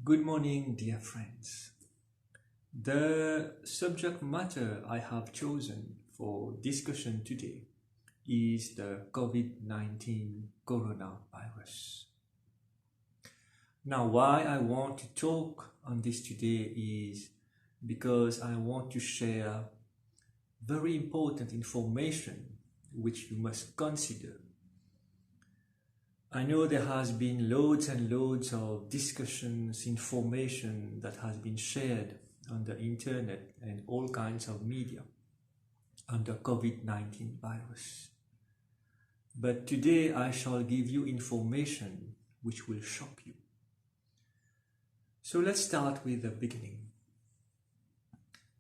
Good morning, dear friends. The subject matter I have chosen for discussion today is the COVID-19 coronavirus. Now, why I want to talk on this today is because I want to share very important information which you must consider. I know there has been loads and loads of discussions, information that has been shared on the internet and all kinds of media on the COVID-19 virus. But today I shall give you information which will shock you. So let's start with the beginning.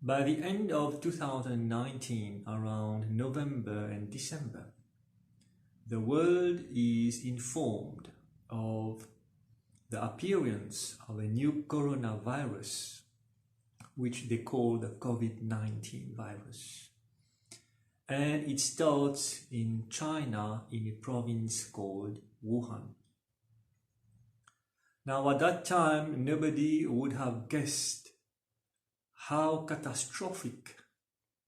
By the end of 2019, around November and December, the world is informed of the appearance of a new coronavirus, which they call the COVID-19 virus. And it starts in China, in a province called Wuhan. Now, at that time, nobody would have guessed how catastrophic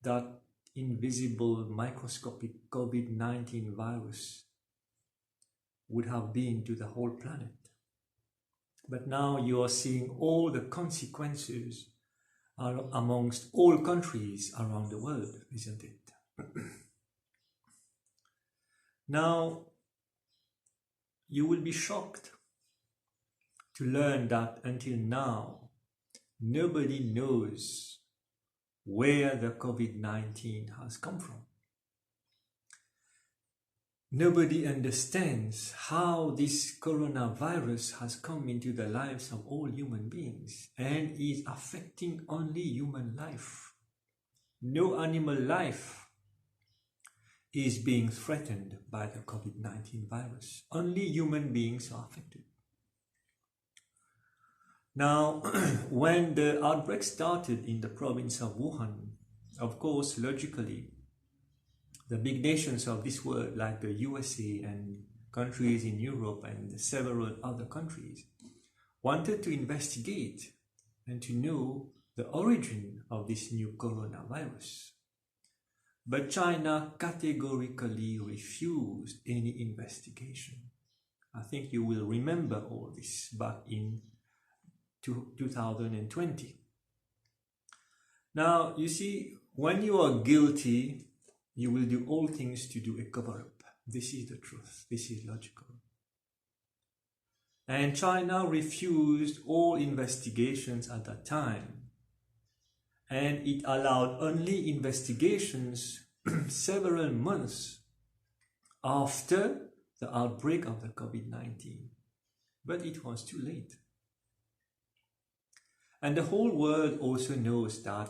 that invisible microscopic COVID-19 virus would have been to the whole planet. But now you are seeing all the consequences amongst all countries around the world, isn't it? Now, you will be shocked to learn that until now, nobody knows where the COVID-19 has come from. Nobody understands how this coronavirus has come into the lives of all human beings and is affecting only human life. No animal life is being threatened by the COVID-19 virus. Only human beings are affected. Now, when the outbreak started in the province of Wuhan, of course, logically, the big nations of this world, like the USA and countries in Europe and several other countries, wanted to investigate and to know the origin of this new coronavirus. But China categorically refused any investigation. I think you will remember all this back in 2020. Now, you see, when you are guilty, you will do all things to do a cover-up. This is the truth. This is logical. And China refused all investigations at that time. And it allowed only investigations several months after the outbreak of the COVID-19. But it was too late. And the whole world also knows that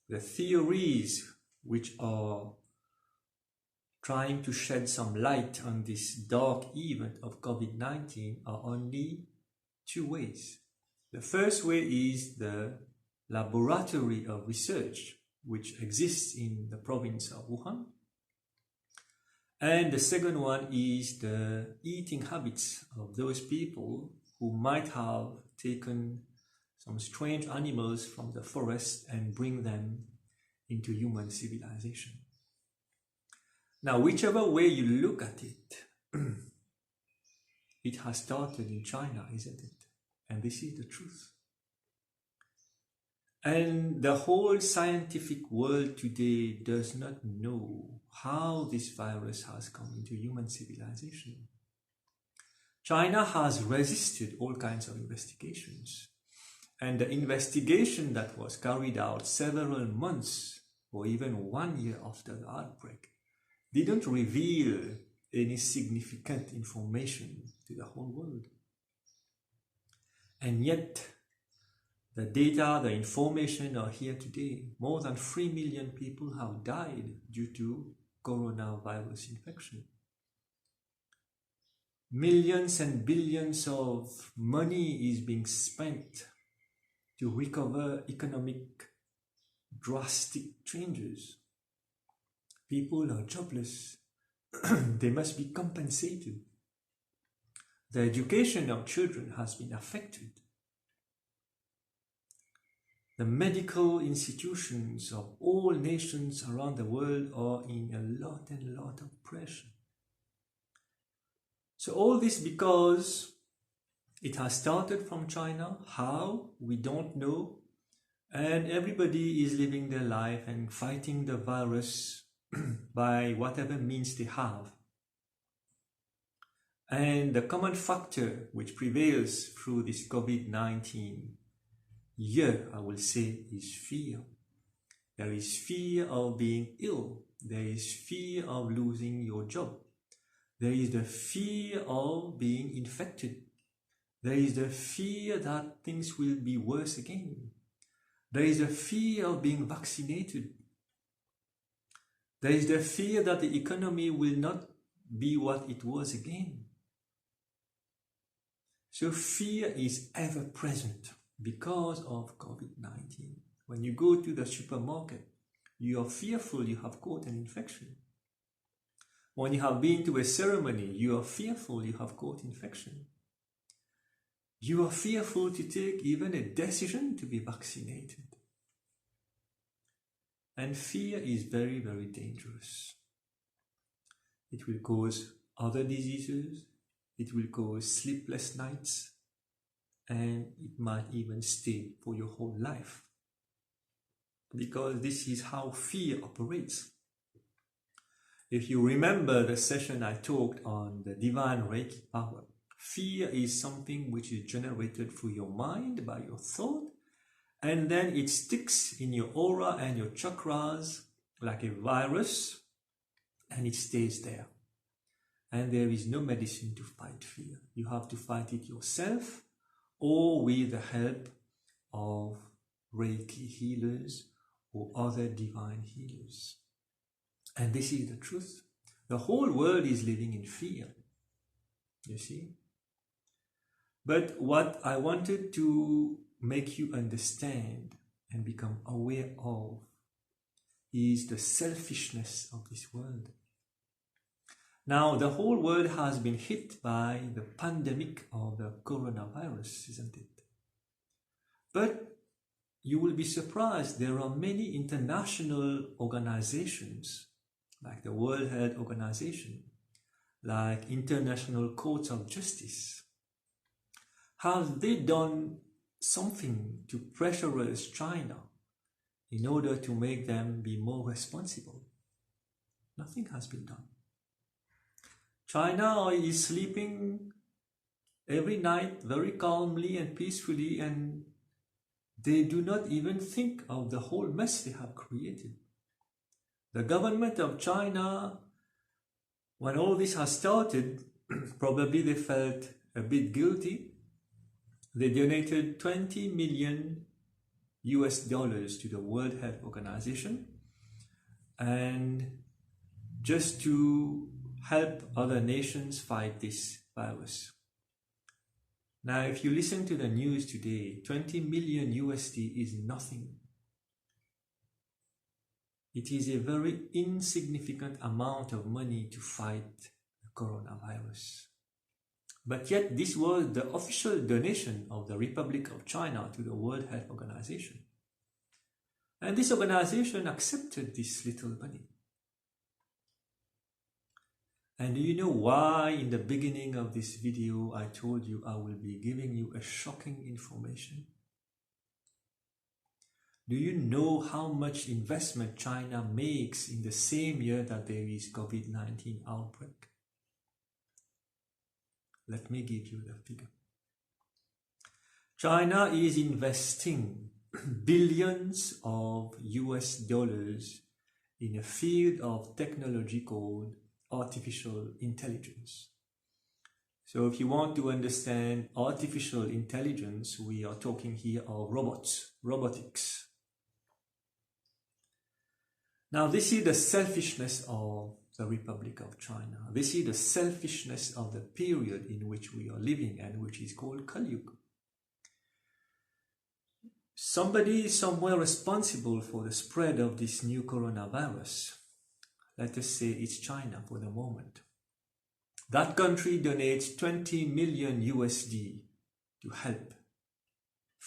the theories which are trying to shed some light on this dark event of COVID-19 are only two ways. The first way is the laboratory of research which exists in the province of Wuhan. And the second one is the eating habits of those people who might have taken some strange animals from the forest and bring them into human civilization. Now, whichever way you look at it, it has started in China, isn't it? And this is the truth. And the whole scientific world today does not know how this virus has come into human civilization. China has resisted all kinds of investigations. And the investigation that was carried out several months or even 1 year after the outbreak didn't reveal any significant information to the whole world. And yet, the data, the information are here today. More than 3 million people have died due to coronavirus infection. Millions and billions of money is being spent to recover economic drastic changes. People are jobless. They must be compensated. The education of children has been affected. The medical institutions of all nations around the world are in a lot of pressure. So all this because it has started from China. How? We don't know. And everybody is living their life and fighting the virus by whatever means they have. And the common factor which prevails through this COVID-19 year, I will say, is fear. There is fear of being ill. There is fear of losing your job. There is the fear of being infected. There is the fear that things will be worse again. There is the fear of being vaccinated. There is the fear that the economy will not be what it was again. So fear is ever present because of COVID-19. When you go to the supermarket, you are fearful you have caught an infection. When you have been to a ceremony, you are fearful you have caught infection. You are fearful to take even a decision to be vaccinated. And fear is very dangerous. It will cause other diseases, it will cause sleepless nights, and it might even stay for your whole life. Because this is how fear operates. If you remember the session I talked on the divine Reiki power, fear is something which is generated through your mind by your thought, and then it sticks in your aura and your chakras like a virus, and it stays there. And there is no medicine to fight fear. You have to fight it yourself or with the help of Reiki healers or other divine healers. And this is the truth. The whole world is living in fear, you see. But what I wanted to make you understand and become aware of is the selfishness of this world. Now, the whole world has been hit by the pandemic of the coronavirus, isn't it? But you will be surprised, there are many international organizations, like the World Health Organization, like International Courts of Justice. Have they done something to pressurize China in order to make them be more responsible? Nothing has been done. China is sleeping every night very calmly and peacefully, and they do not even think of the whole mess they have created. The government of China, when all this has started, probably they felt a bit guilty. They donated $20 million to the World Health Organization, and just to help other nations fight this virus. Now, if you listen to the news today, $20 million is nothing. It is a very insignificant amount of money to fight the coronavirus. But yet, this was the official donation of the Republic of China to the World Health Organization. And this organization accepted this little money. And do you know why in the beginning of this video I told you I will be giving you a shocking information? Do you know how much investment China makes in the same year that there is COVID-19 outbreak? Let me give you the figure. China is investing billions of US dollars in a field of technology called artificial intelligence. So if you want to understand artificial intelligence, we are talking here of robotics. Now this is the selfishness of the Republic of China. This is the selfishness of the period in which we are living and which is called Kali Yuga. Somebody is somewhere responsible for the spread of this new coronavirus. Let us say it's China for the moment. That country donates $20 million to help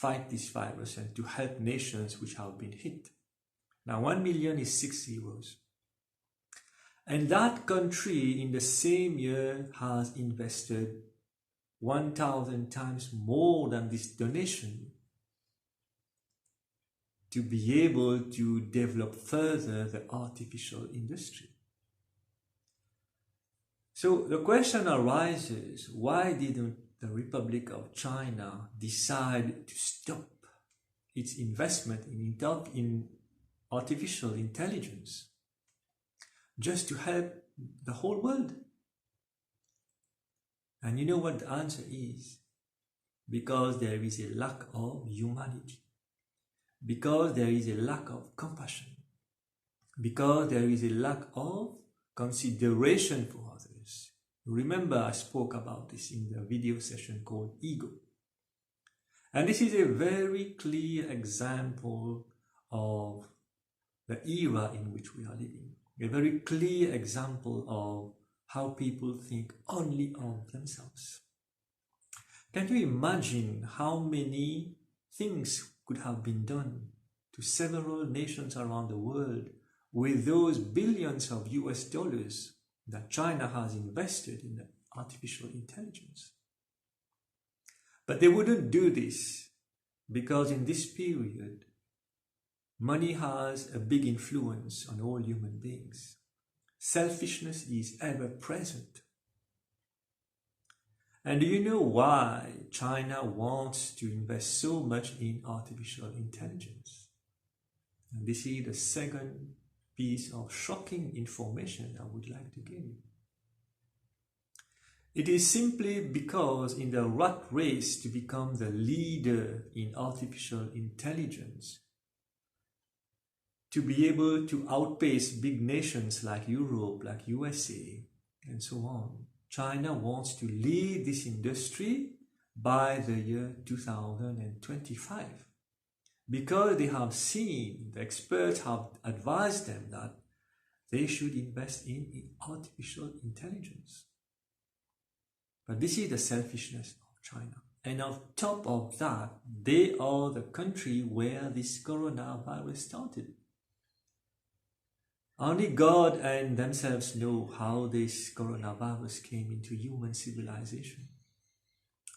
fight this virus and to help nations which have been hit. Now 1 million is 6 zeros. And that country in the same year has invested 1,000 times more than this donation to be able to develop further the artificial industry. So the question arises, why didn't the Republic of China decide to stop its investment in artificial intelligence just to help the whole world? And you know what the answer is? Because there is a lack of humanity. Because there is a lack of compassion. Because there is a lack of consideration for others. Remember, I spoke about this in the video session called Ego. And this is a very clear example of the era in which we are living. A very clear example of how people think only of themselves. Can you imagine how many things could have been done to several nations around the world with those billions of US dollars that China has invested in artificial intelligence? But they wouldn't do this because in this period, money has a big influence on all human beings. Selfishness is ever present. And do you know why China wants to invest so much in artificial intelligence? And this is the second piece of shocking information I would like to give you. It is simply because in the rat race to become the leader in artificial intelligence, to be able to outpace big nations like Europe, like USA, and so on, China wants to lead this industry by the year 2025. Because they have seen, the experts have advised them that they should invest in artificial intelligence. But this is the selfishness of China. And on top of that, they are the country where this coronavirus started. Only God and themselves know how this coronavirus came into human civilization.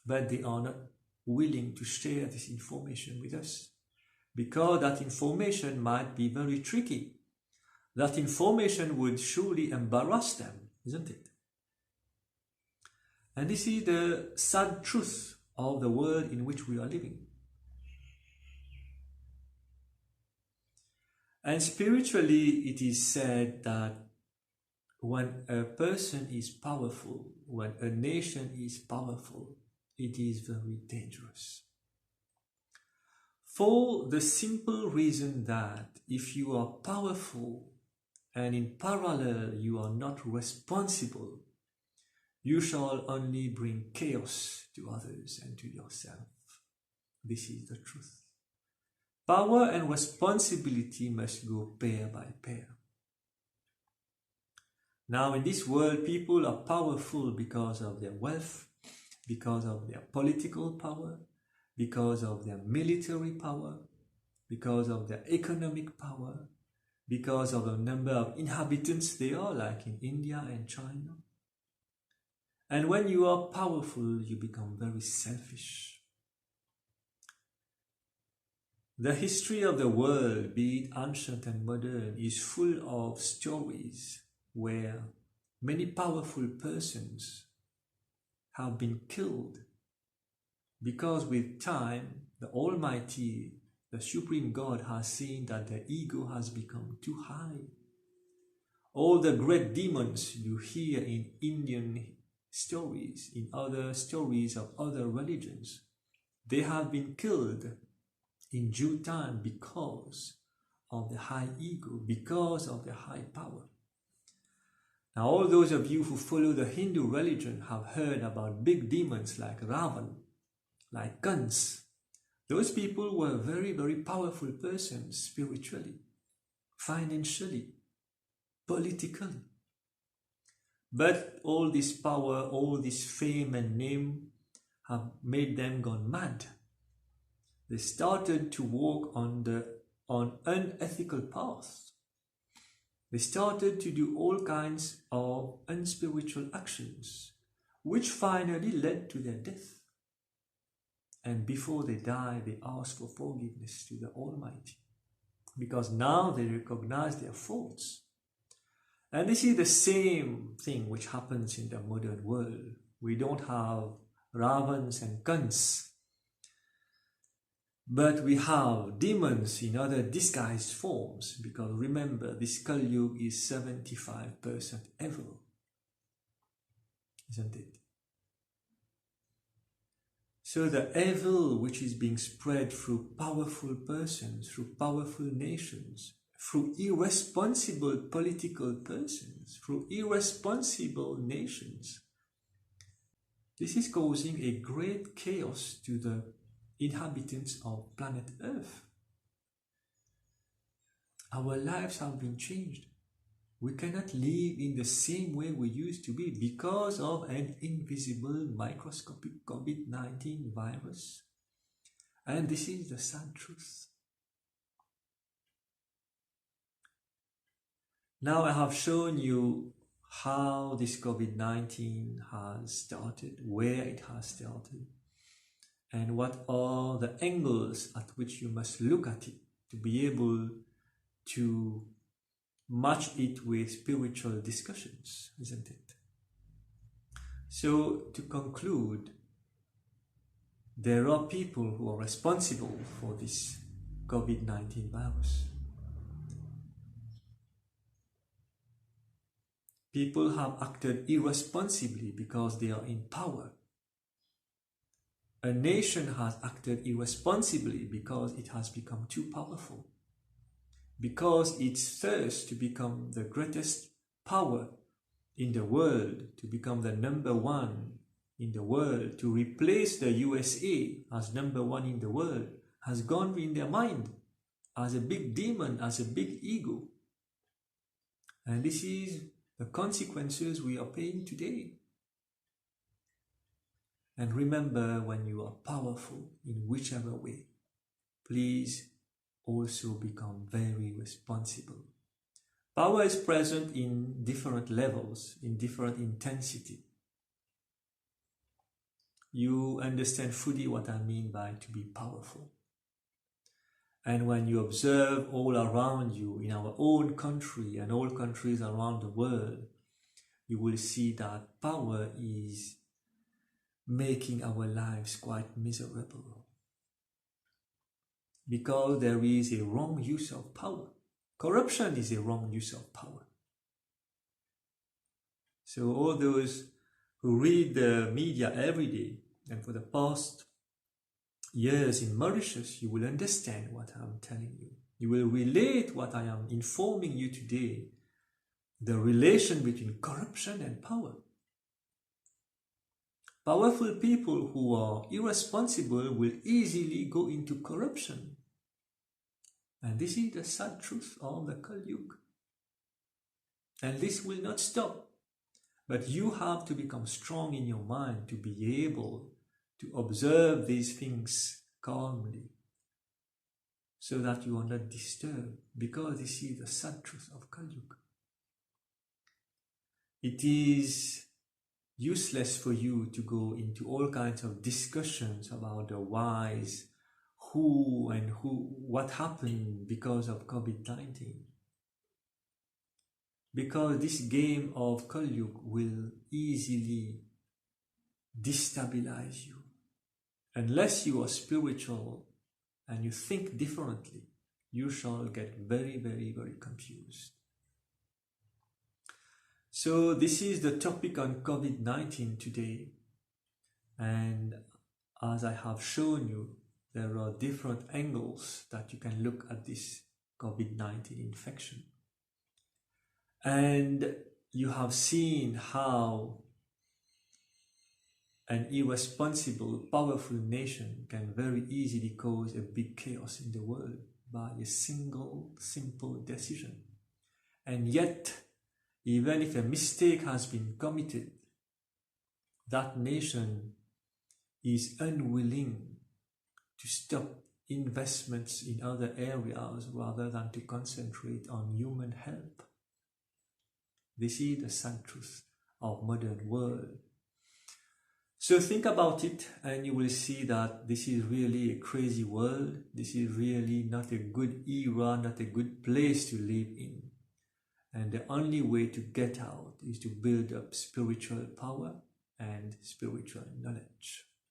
But they are not willing to share this information with us, because that information might be very tricky. That information would surely embarrass them, isn't it? And this is the sad truth of the world in which we are living. And spiritually, it is said that when a person is powerful, when a nation is powerful, it is very dangerous. For the simple reason that if you are powerful and in parallel you are not responsible, you shall only bring chaos to others and to yourself. This is the truth. Power and responsibility must go pair by pair. Now in this world, people are powerful because of their wealth, because of their political power, because of their military power, because of their economic power, because of the number of inhabitants they are, like in India and China. And when you are powerful, you become very selfish. The history of the world, be it ancient and modern, is full of stories where many powerful persons have been killed because with time, the Almighty, the Supreme God, has seen that their ego has become too high. All the great demons you hear in Indian stories, in other stories of other religions, they have been killed in due time because of the high ego, because of the high power. Now all those of you who follow the Hindu religion have heard about big demons like Ravan, like Kans. Those people were very, very powerful persons spiritually, financially, politically. But all this power, all this fame and name have made them gone mad. They started to walk on unethical paths. They started to do all kinds of unspiritual actions, which finally led to their death. And before they die, they asked for forgiveness to the Almighty, because now they recognize their faults. And this is the same thing which happens in the modern world. We don't have Ravans and Kants, but we have demons in other disguised forms, because remember, this Kali Yuga is 75% evil, isn't it? So the evil which is being spread through powerful persons, through powerful nations, through irresponsible political persons, through irresponsible nations, this is causing a great chaos to the inhabitants of planet Earth. Our lives have been changed. We cannot live in the same way we used to be because of an invisible microscopic COVID-19 virus. And this is the sad truth. Now I have shown you how this COVID-19 has started, where it has started, and what are the angles at which you must look at it to be able to match it with spiritual discussions, isn't it? So to conclude, there are people who are responsible for this COVID-19 virus. People have acted irresponsibly because they are in power. A nation has acted irresponsibly because it has become too powerful, because its thirst to become the greatest power in the world, to become the number one in the world, to replace the USA as number one in the world, has gone in their mind as a big demon, as a big ego. And this is the consequences we are paying today. And remember, when you are powerful in whichever way, please also become very responsible. Power is present in different levels, in different intensity. You understand fully what I mean by to be powerful. And when you observe all around you, in our own country and all countries around the world, you will see that power is making our lives quite miserable. Because there is a wrong use of power. Corruption is a wrong use of power. So all those who read the media every day, and for the past years in Mauritius, you will understand what I'm telling you. You will relate what I am informing you today, the relation between corruption and power. Powerful people who are irresponsible will easily go into corruption. And this is the sad truth of the Kali Yuga. And this will not stop. But you have to become strong in your mind to be able to observe these things calmly, so that you are not disturbed, because this is the sad truth of Kali Yuga. It is useless for you to go into all kinds of discussions about the whys, who and what happened because of COVID-19. Because this game of Kali Yuga will easily destabilize you. Unless you are spiritual and you think differently, you shall get very, very, very confused. So this is the topic on COVID-19 today. And as I have shown you, there are different angles that you can look at this COVID-19 infection. And you have seen how an irresponsible, powerful nation can very easily cause a big chaos in the world by a single, simple decision. And yet, even if a mistake has been committed, that nation is unwilling to stop investments in other areas rather than to concentrate on human help. This is the sad truth of modern world. So think about it and you will see that this is really a crazy world. This is really not a good era, not a good place to live in. And the only way to get out is to build up spiritual power and spiritual knowledge.